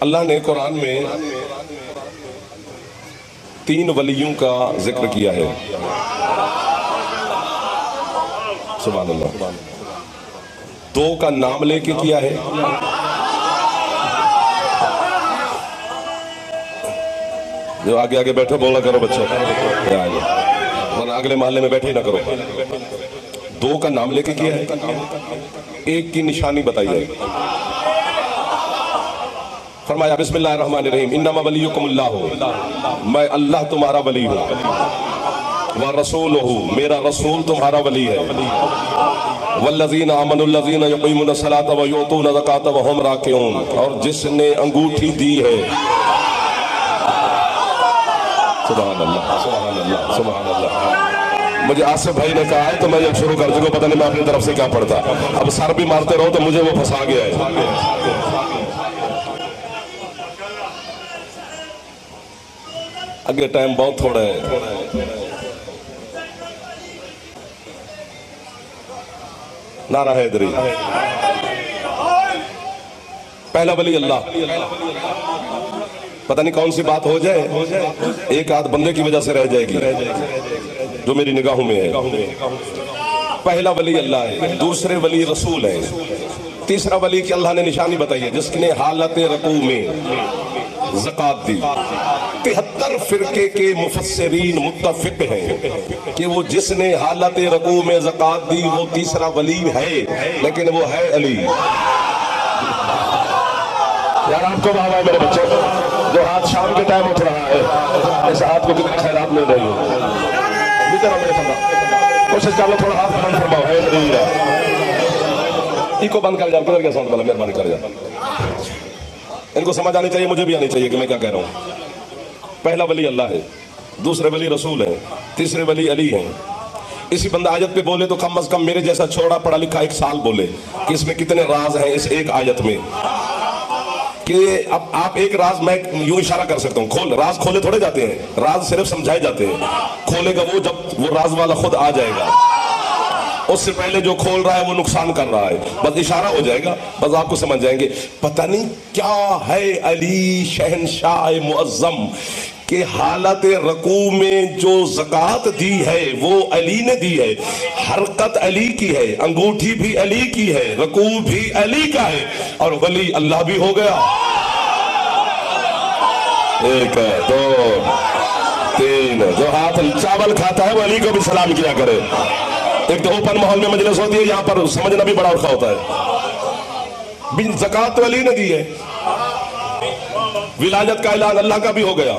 اللہ نے قرآن میں 3 ولیوں کا ذکر کیا ہے. سبحان اللہ. 2 کا نام لے کے کیا ہے. جو آگے آگے بیٹھے بولا کرو بچوں، ورنہ اگلے محلے میں بیٹھے ہی نہ کرو. 2 کا نام لے کے کیا ہے. 1 کی نشانی بتائیے. فرمایا بسم اللہ الرحمن الرحیم انما ولیکم اللہ، میں اللہ تمہارا ولی ہوں. ورسولہ، میرا رسول تمہارا ولی ہے. والذین آمنوا الذین یقیمون الصلاۃ ویؤتون الزکاۃ وہم راکعون، اور جس نے انگوٹھی دی ہے. سبحان اللہ سبحان اللہ سبحان اللہ. مجھے آصف بھائی نے کہا ہے تو میں جب شروع کر چکا، پتہ نہیں میں اپنی طرف سے کیا پڑھتا. اب سر بھی مارتے رہو تو مجھے وہ پھنسا گیا ہے. آگے ٹائم بہت تھوڑا ہے. نعرہ حیدری. پہلا ولی اللہ. پتہ نہیں کون سی بات ہو جائے، ایک آدھ بندے کی وجہ سے رہ جائے گی جو میری نگاہوں میں ہے. پہلا ولی اللہ ہے، دوسرے ولی رسول ہے، تیسرا ولی کہ اللہ نے نشانی بتائی ہے جس نے حالت رکوع میں زکوٰۃ دی. 73 فرقے کے مفسرین متفق ہیں کہ وہ جس نے حالت رکوع میں زکوٰۃ دی وہ تیسرا ولی ہے، لیکن وہ ہے علی. یار آپ کو بابا میرے بچوں، جو ہاتھ شام کے ٹائم اٹھ رہا ہے، ایسے ہاتھ کو کتنے خیرات مل رہی ہو. کوشش کر لو تھوڑا ہاتھ بند فرماؤ. ہے علی کو بند کر جاؤ. کدھر گیا ساؤنڈ والا؟ مہربانی کر جاؤ. ان کو سمجھ آنی چاہیے، مجھے بھی آنی چاہیے کہ میں کیا کہہ رہا ہوں. پہلا ولی اللہ ہے، دوسرے ولی رسول ہیں، تیسرے ولی علی ہیں. اسی بندہ آیت پہ بولے تو کم از کم میرے جیسا چھوڑا پڑھا لکھا 1 سال بولے کہ اس میں کتنے راز ہیں اس ایک آیت میں. کہ اب آپ ایک راز میں یوں اشارہ کر سکتا ہوں. راز کھولے تھوڑے جاتے ہیں، راز صرف سمجھائے جاتے ہیں. کھولے گا وہ جب وہ راز والا خود آ جائے گا. اس سے پہلے جو کھول رہا ہے وہ نقصان کر رہا ہے. بس اشارہ ہو جائے گا، بس آپ کو سمجھ جائیں گے. پتہ نہیں کیا ہے علی شہنشاہ معظم کہ حالت رکوع میں جو زکوٰۃ دی ہے وہ علی نے دی ہے. حرکت علی کی ہے، انگوٹھی بھی علی کی ہے، رکوع بھی علی کا ہے، اور ولی اللہ بھی ہو گیا. 1 2 3. جو ہاتھ چاول کھاتا ہے وہ علی کو بھی سلام کیا کرے. ایک تو اوپن ماحول میں مجلس ہوتی ہے، یہاں پر سمجھنا بھی بڑا اورخا ہوتا ہے. زکوٰۃ تو علی نے دی ہے. ولایت کا اعلان اللہ کا بھی ہو گیا،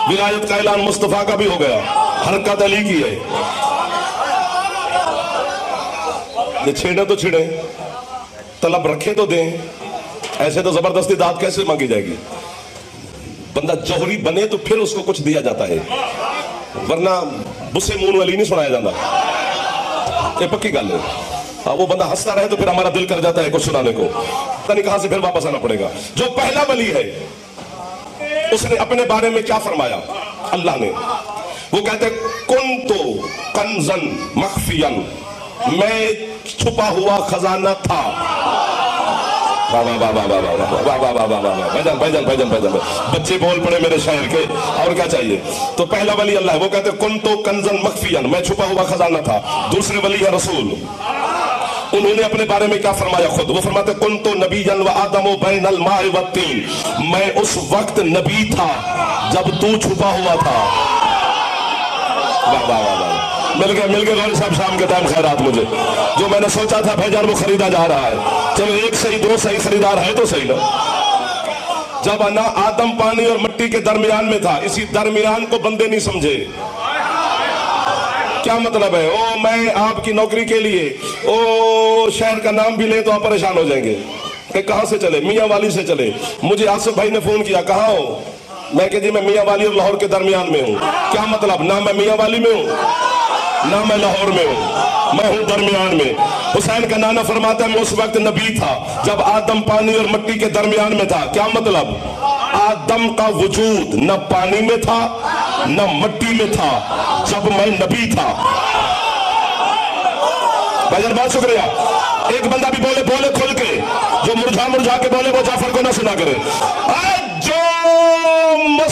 ولایت کا اعلان مصطفیٰ کا بھی ہو گیا. حرکت علی کی ہے. یہ چھیڑے تو چھڑے، طلب رکھے تو دیں. ایسے تو زبردستی داد کیسے مانگی جائے گی؟ بندہ جوہری بنے تو پھر اس کو کچھ دیا جاتا ہے، ورنہ بسے مون علی نہیں سنایا جاتا. یہ پکی گل ہے. وہ بندہ ہنستا رہے تو پھر ہمارا دل کر جاتا ہے کچھ سنانے کو. پتہ نہیں کہاں سے پھر واپس آنا پڑے گا. جو پہلا ولی ہے اس نے اپنے بارے میں کیا فرمایا اللہ نے؟ وہ کہتے کنتو کنزن مخفین، میں چھپا ہوا خزانہ تھا. بچے بول پڑے میرے شاعر کے، اور کیا چاہیے. تو پہلا ولی اللہ ہے، وہ کہتے کنتو کنزن مخفین، میں چھپا ہوا خزانہ تھا. دوسرے ولی ہے رسول. انہوں نے اپنے بارے میں کیا فرمایا خود؟ وہ فرماتے کنتو نبیًا وآدم بین الماء والطین، میں اس وقت نبی تھا جب تو چھپا ہوا تھا. واہ واہ واہ واہ. مل گئے غالب صاحب شام کے ٹائم خیرات. مجھے جو میں نے سوچا تھا بھیجان وہ خریدا جا رہا ہے. چلو 1 صحیح 2 صحیح خریدار ہے تو صحیح نا. جب نا آدم پانی اور مٹی کے درمیان میں تھا، اسی درمیان کو بندے نہیں سمجھے. کیا مطلب ہے؟ او میں آپ کی نوکری کے لیے او شہر کا نام بھی لیں تو آپ پریشان ہو جائیں گے کہ کہاں سے چلے. میاں والی سے چلے. مجھے آصف بھائی نے فون کیا، کہاں ہو؟ میں کہ جی میں میاں والی اور لاہور کے درمیان میں ہوں. کیا مطلب؟ نہ میں میاں والی میں ہوں نہ میں لاہور میں ہوں، میں ہوں درمیان میں. حسین کا نانا فرماتا ہے میں اس وقت نبی تھا جب آدم پانی اور مٹی کے درمیان میں تھا. کیا مطلب؟ آدم کا وجود نہ پانی میں تھا نہ مٹی میں تھا جب میں نبی تھا. بھائی جان بہت شکریہ. ایک بندہ بھی بولے کھل کے، جو مرجھا کے بولے وہ جعفر کو نہ سنا کرے.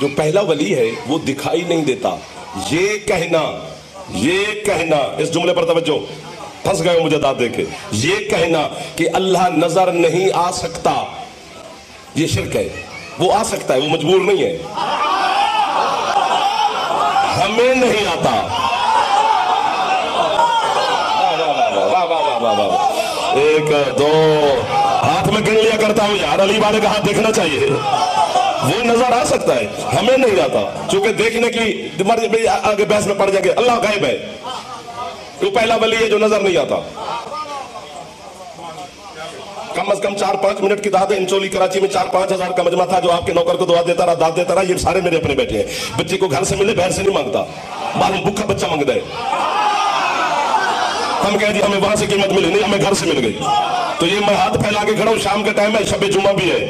جو پہلا ولی ہے وہ دکھائی نہیں دیتا. یہ کہنا اس جملے پر توجہ, پھنس گئے مجھے داد دے کے, یہ کہنا کہ اللہ نظر نہیں آ سکتا یہ شرک ہے. وہ آ سکتا ہے, وہ مجبور نہیں ہے, ہمیں نہیں آتا. ایک دو ہاتھ میں گن لیا کرتا ہوں یار, علی والے کا ہاتھ دیکھنا چاہیے. وہ نظر آ سکتا ہے, ہمیں نہیں آتا, چونکہ دیکھنے کی آگے بحث میں پڑ جائے گے. اللہ غائب ہے, وہ پہلا ولی ہے جو نظر نہیں آتا. کم از کم 4-5 منٹ کی داد ہے. انچولی کراچی میں 4-5 ہزار کا مجمع تھا جو آپ کے نوکر کو دعا دیتا رہا, داد دیتا رہا. یہ سارے میرے اپنے بیٹے ہیں. بچے کو گھر سے ملے, باہر سے نہیں مانگتا. معلوم بھوکا بچہ مانگتا ہے. ہم کہہ دیا ہمیں وہاں سے قیمت ملی نہیں, ہمیں گھر سے مل گئی. تو یہ میں ہاتھ پھیلا کے کھڑا ہوں, شام کا ٹائم ہے, شب جمعہ بھی ہے,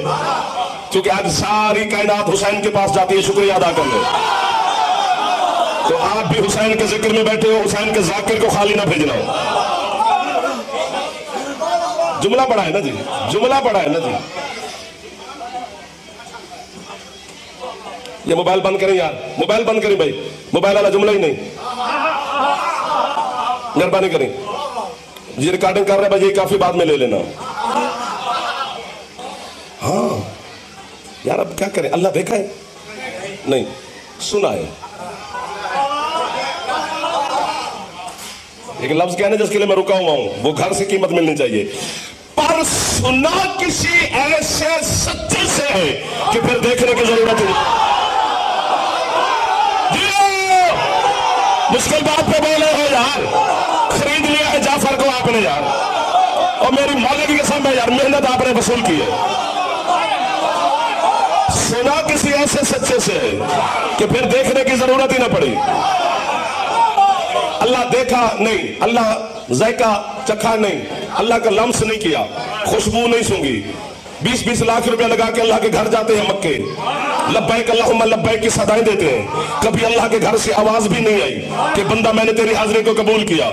کیونکہ آج ساری کائنات حسین کے پاس جاتی ہے شکریہ ادا کرنے. تو آپ بھی حسین کے ذکر میں بیٹھے ہو, حسین کے ذاکر کو خالی نہ بھیجنا ہو. جملہ پڑا ہے نا جی, جملہ پڑا ہے نا جی. یہ موبائل بند کریں یار, موبائل بند کریں بھائی, موبائل والا جملہ ہی نہیں, مہربانی کریں. یہ ریکارڈنگ کر رہے بھائی, یہ کافی بعد میں لے لینا. ہاں یار اب کیا کریں, اللہ دیکھا ہے نہیں, سنا ہے. ایک لفظ کہنا جس کے لیے میں رکا ہوا ہوں, وہ گھر سے قیمت ملنی چاہیے. پر سنا کسی ایسے سچے سے ہے کہ پھر دیکھنے کی ضرورت نہیں. مشکل بات پہ بولے ہو یار, خرید لیا ہے جعفر کو آپ نے یار, اور میری مولا کی قسم ہے یار, محنت آپ نے وصول کی ہے. سنا کسی ایسے سچے سے ہے کہ پھر دیکھنے کی ضرورت ہی نہ پڑی. اللہ دیکھا نہیں, اللہ ذائقہ چکھا نہیں, اللہ کا لمس نہیں کیا, خوشبو نہیں سونگی. 20-20 لاکھ روپیہ لگا کے اللہ کے گھر جاتے ہیں مکے, لبیک اللہم لبیک کی صدائیں دیتے ہیں. کبھی اللہ کے گھر سے آواز بھی نہیں آئی کہ بندہ میں نے تیری حاضری کو قبول کیا.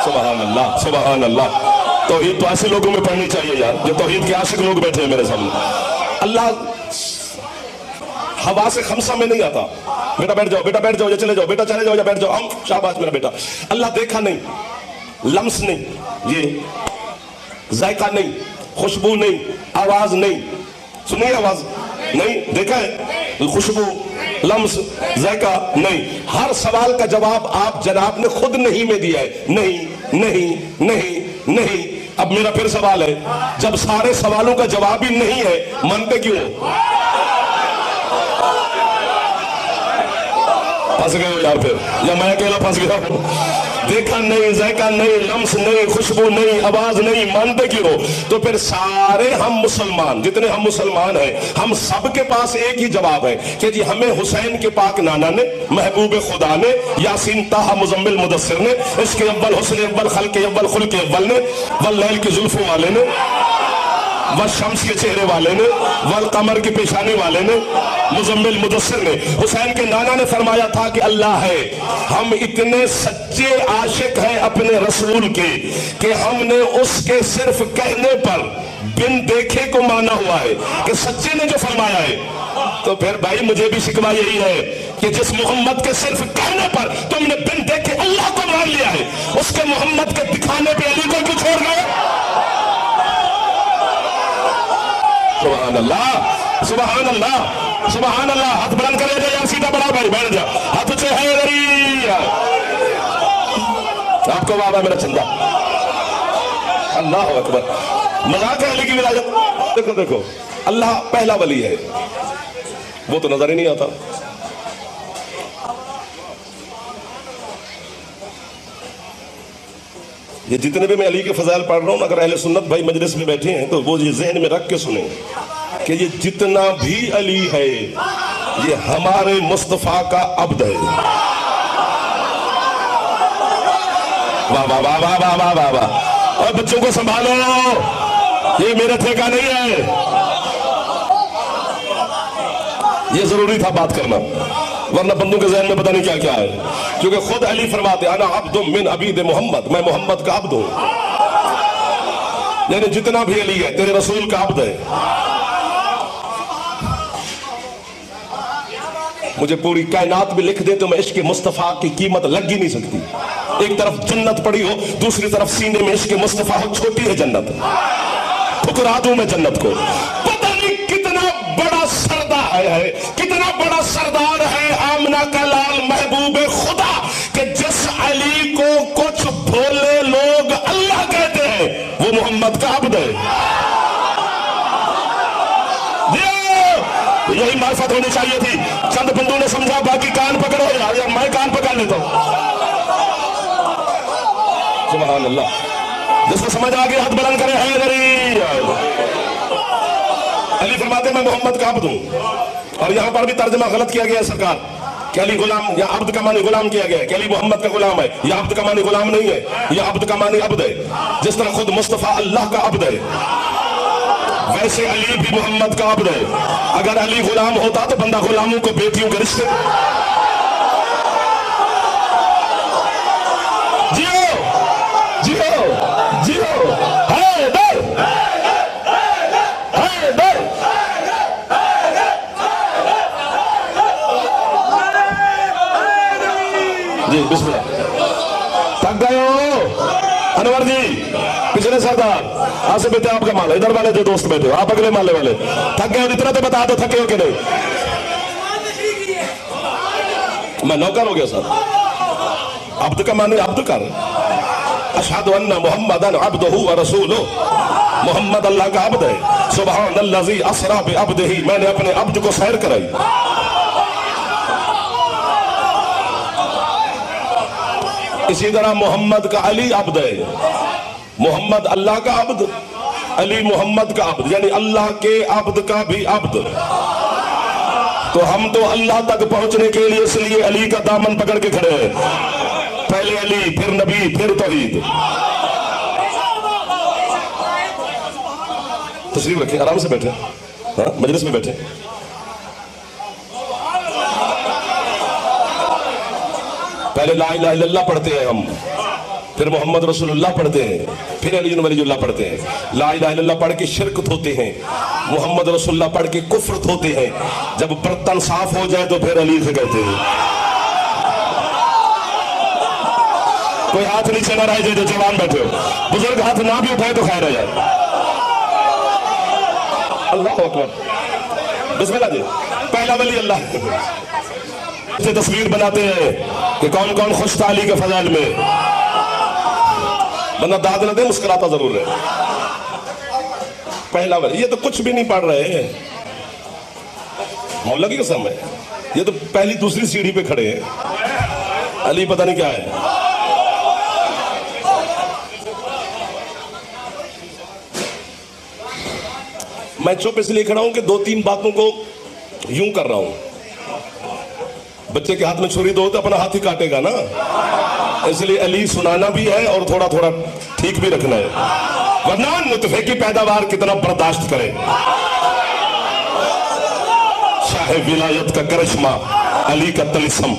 سبحان اللہ, سبحان اللہ. توحید تو ایسے لوگوں میں پڑھنی چاہیے یار, جو توحید کے عاشق لوگ بیٹھے ہیں میرے سامنے. اللہ ہوا سے خمسہ میں نہیں آتا, بیٹا بیٹھ جاؤ, بیٹا بیٹھ جاؤ, یا چلے جاؤ, بیٹا چلے جاؤ, یا بیٹھ جاؤ, ہم شاباش میرا بیٹا. اللہ دیکھا نہیں, لمس نہیں, یہ ذائقہ نہیں, خوشبو نہیں, آواز نہیں. سنیے آواز نہیں, دیکھا ہے خوشبو, لمس, ذائقہ نہیں. ہر سوال کا جواب آپ جناب نے خود نہیں میں دیا ہے. نہیں نہیں نہیں نہیں. اب میرا پھر سوال ہے, جب سارے سوالوں کا جواب ہی نہیں ہے, مانتے کیوں ہو؟ پھنس گئے ہو یار پھر, یا میں اکیلا پھنس گیا ہوں؟ دیکھا نہیں, ذائقہ نہیں, لمس نہیں, خوشبو نہیں, آواز نہیں, مانتے کیوں ہو؟ تو پھر سارے ہم مسلمان, جتنے ہم مسلمان ہیں, ہم سب کے پاس ایک ہی جواب ہے کہ جی ہمیں حسین کے پاک نانا نے, محبوب خدا نے, یاسین طہ مزمل مدثر نے, عشق اول, حسن اول, خلق اول, خلق اول نے, واللیل کی زلفوں والے نے, والشمس کے چہرے والے نے, والقمر کی پیشانی والے نے, مزمل مدثر نے. حسین کے نانا نے فرمایا تھا کہ اللہ ہے, ہم اتنے سچے عاشق ہیں اپنے رسول کے کہ ہم نے اس کے صرف کہنے پر بن دیکھے کو مانا ہوا ہے کہ سچے نے جو فرمایا ہے. تو پھر بھائی مجھے بھی شکوہ یہی ہے کہ جس محمد کے صرف کہنے پر تم نے بن دیکھے اللہ کو مان لیا ہے, اس کے محمد کے دکھانے پہ علی کو کیوں چھوڑ گئے؟ سبحان اللہ, سبحان اللہ, سبحان اللہ. ہاتھ بلند کرے جا یار, سیدھا بڑا بھائی, بیٹھ جا, ہاتھ اچھے ہے غریب. آپ کو بابا میرا چندہ. اللہ اکبر. مذاق ہے علی کی ولایت. دیکھو دیکھو, اللہ پہلا ولی ہے, وہ تو نظر ہی نہیں آتا. یہ جتنے بھی میں علی کے فضائل پڑھ رہا ہوں, اگر اہل سنت بھائی مجلس میں بیٹھے ہیں تو وہ یہ ذہن میں رکھ کے سنیں کہ یہ جتنا بھی علی ہے یہ ہمارے مصطفیٰ کا عبد ہے. واہ واہ واہ واہ واہ واہ واہ واہ. اور بچوں کو سنبھالو, یہ میرا ٹھیکہ نہیں ہے. یہ ضروری تھا بات کرنا, ورنہ بندوں کے ذہن میں پتہ نہیں کیا کیا ہے. کیونکہ خود علی فرماتے انا عبد من عبید محمد, میں محمد کا عبد ہوں. یعنی جتنا بھی علی ہے تیرے رسول کا عبد ہے. مجھے پوری کائنات بھی لکھ دے تو میں عشق مصطفیٰ کی قیمت لگ ہی نہیں سکتی. ایک طرف جنت پڑی ہو, دوسری طرف سینے میں عشق مصطفیٰ ہو, چھوٹی ہے جنت, ٹھکرا دوں میں جنت کو. پتہ نہیں کتنا بڑا سردار ہے, کتنا بڑا سردار ہے آمنہ کا لال محبوب خدا, کہ جس علی کو کچھ بھولے لوگ اللہ کہتے ہیں وہ محمد کا عبد ہے. یہی معرفت ہونی چاہیے تھی. چند بندوں نے سمجھا, باقی کان پکڑو یا میں کان پکڑ لیتا ہوں. سبحان اللہ. جس کو سمجھ آگے ہاتھ بلند کرے حیدری. علی فرماتے ہیں میں محمد کا عبد ہوں. اور یہاں پر بھی ترجمہ غلط کیا گیا ہے سرکار, کہ علی غلام, یا عبد کا معنی غلام کیا گیا ہے, کہ علی محمد کا غلام ہے. یہ عبد کا معنی غلام نہیں ہے, یہ عبد کا معنی عبد ہے. جس طرح خود مصطفیٰ اللہ کا عبد ہے, ویسے علی بھی محمد کا عبد ہے. اگر علی غلام ہوتا تو بندہ غلاموں کو بیٹیوں کے رشتے. جیو جیو جیو حیدر حیدر. جی بسم اللہ. تھک گئے ہو انور جی, پچھلے سردار آسے بیٹے آپ کا مال ہے, ادھر والے جو دوست بیٹھے ہو آپ اگلے مالے والے تھک گئے ہو, اتنا تو بتا دو تھکے ہو کہ نہیں. میں نوکر ہو گیا سر. عبد کا معنی عبد کر. اشہد ان محمدن عبدہ ورسولہ, محمد اللہ کا عبد ہے. سبحان الذی اسری بعبدہ, میں نے اپنے عبد کو سیر کرائی. اسی طرح محمد کا علی عبد ہے. محمد اللہ کا عبد, علی محمد کا عبد, یعنی اللہ کے عبد کا بھی عبد. تو ہم تو اللہ تک پہنچنے کے لیے اس لیے علی کا دامن پکڑ کے کھڑے ہیں. پہلے علی, پھر نبی, پھر توحید. تشریف رکھیں, آرام سے بیٹھیں, ہاں مجلس میں بیٹھیں. پہلے لا الہ الا اللہ پڑھتے ہیں ہم, پھر محمد رسول اللہ پڑھتے ہیں, پھر علی ولی اللہ پڑھتے ہیں. لا الہ الا اللہ پڑھ کے شرک دھوتے ہیں, محمد رسول اللہ پڑھ کے کفر دھوتے ہیں. جب برتن صاف ہو جائے تو پھر علی سے کہتے ہیں. کوئی ہاتھ نیچے نہ رہ جائے جو جوان بیٹھے ہو, بزرگ ہاتھ نہ بھی اٹھائے تو خیر ہے یار. اللہ اکبر. بسم اللہ جی. پہلا ولی اللہ سے تصویر بناتے ہیں کہ کون کون خوش تھا علی کے فضائل میں. بندہ داد نہ دے, مسکراتا ضرور ہے. پہلا ولی, یہ تو کچھ بھی نہیں پڑھ رہے ہیں, مولا کی قسم ہے, یہ تو پہلی دوسری سیڑھی پہ کھڑے ہیں. علی پتہ نہیں کیا ہے. میں چپ اس لیے کھڑا ہوں کہ دو تین باتوں کو یوں کر رہا ہوں. بچے کے ہاتھ میں چھری دو تو اپنا ہاتھ ہی کاٹے گا نا, اس لیے علی سنانا بھی ہے اور تھوڑا تھوڑا ٹھیک بھی رکھنا ہے, ورنہ نطفے کی پیداوار کتنا برداشت کرے. شاہ ولایت کا کرشمہ, علی کا طلسم.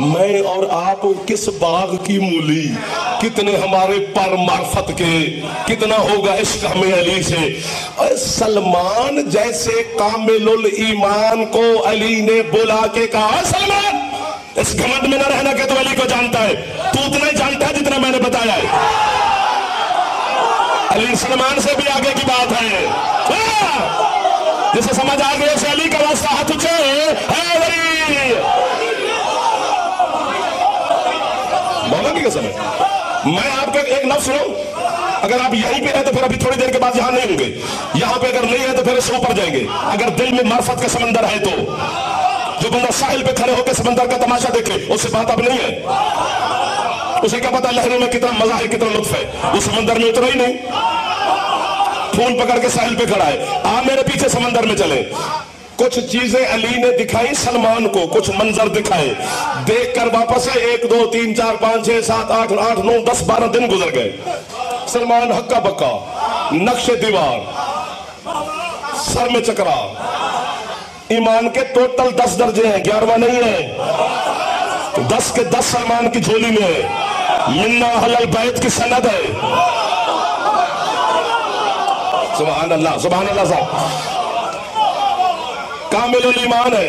میں اور آپ کس باغ کی مولی, کتنے ہمارے پر معرفت کے, کتنا ہوگا عشق ہمیں علی سے. سلمان جیسے کامل الایمان کو علی نے بلا کے کہا, سلمان اس گھمنڈ میں نہ رہنا کہ تو علی کو جانتا ہے, تو اتنا ہی جانتا ہے جتنا میں نے بتایا ہے. علی سلمان سے بھی آگے کی بات ہے. جسے سمجھ آ گیا اسے علی کا واسطہ ہاتھ اٹھے ہے علی. مولا کی قسم ہے. میں آپ کا ایک لفظ سنوں, اگر آپ یہیں پہ ہیں تو پھر ابھی تھوڑی دیر کے بعد یہاں نہیں ہوں گے, یہاں پہ اگر نہیں ہے تو پھر اس اوپر جائیں گے. اگر دل میں معرفت کا سمندر ہے تو جو بندہ ساحل پہ کھڑے ہو کے سمندر کا تماشا دیکھے اس سے بات اب نہیں ہے. اسے کیا پتا لہروں میں کتنا مزہ ہے, کتنا لطف ہے, اس سمندر میں اترا ہی نہیں. پھول پکڑ کے ساحل پہ کھڑا ہے, آپ میرے پیچھے سمندر میں چلیں. کچھ چیزیں علی نے دکھائی سلمان کو, کچھ منظر دکھائے, دیکھ کر واپس ہے. 1 2 3 4 5 6 7 8 8 9 10 12 دن گزر گئے. سلمان ہکا بکا, نقش دیوار, سر میں چکرا. ایمان کے ٹوٹل 10 درجے ہیں, 11واں نہیں ہے. 10 کے 10 سلمان کی جھولی میں ہے. منا اہل البیت کی سند ہے. سبحان اللہ, سبحان اللہ صاحب. کامل الایمان ہے.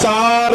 4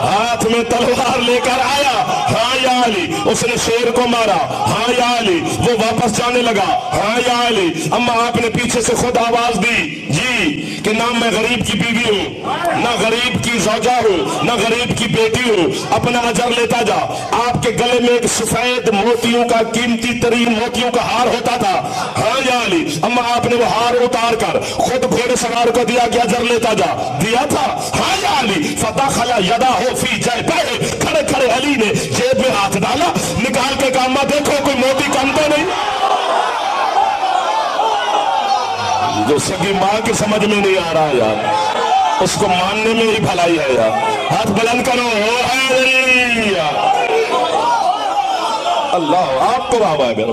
ہاتھ میں تلوار لے کر آیا، ہاں یا علی، اس نے شیر کو مارا، ہاں یا علی، وہ واپس جانے لگا، ہاں یا علی، اما آپ نے پیچھے سے خود آواز دی، جی، کہ نہ میں غریب کی بیوی ہوں، نہ غریب کی زوجہ ہوں، نہ غریب کی بیٹی ہوں، اپنا اجر لیتا جا۔ آپ کے گلے میں ایک سفید موتیوں کا، قیمتی ترین موتیوں کا ہار ہوتا تھا، ہاں یا علی، اما آپ نے وہ ہار اتار کر خود گھوڑے سوار کو دیا کہ اجر لیتا جا، دیا تھا، ہاں یا علی، فدخل یدہ فی جیبہ، کھڑے کھڑے علی نے جیب میں ہاتھ ڈالا، نکال کے کہا اما دیکھو کوئی موتی کم تو نہیں۔ جو سگی ماں کی سمجھ میں نہیں آ رہا یار، اس کو ماننے میں ہی بھلائی ہے یار۔ ہاتھ بلند کرو، اللہ آپ کو بابا ہے میرے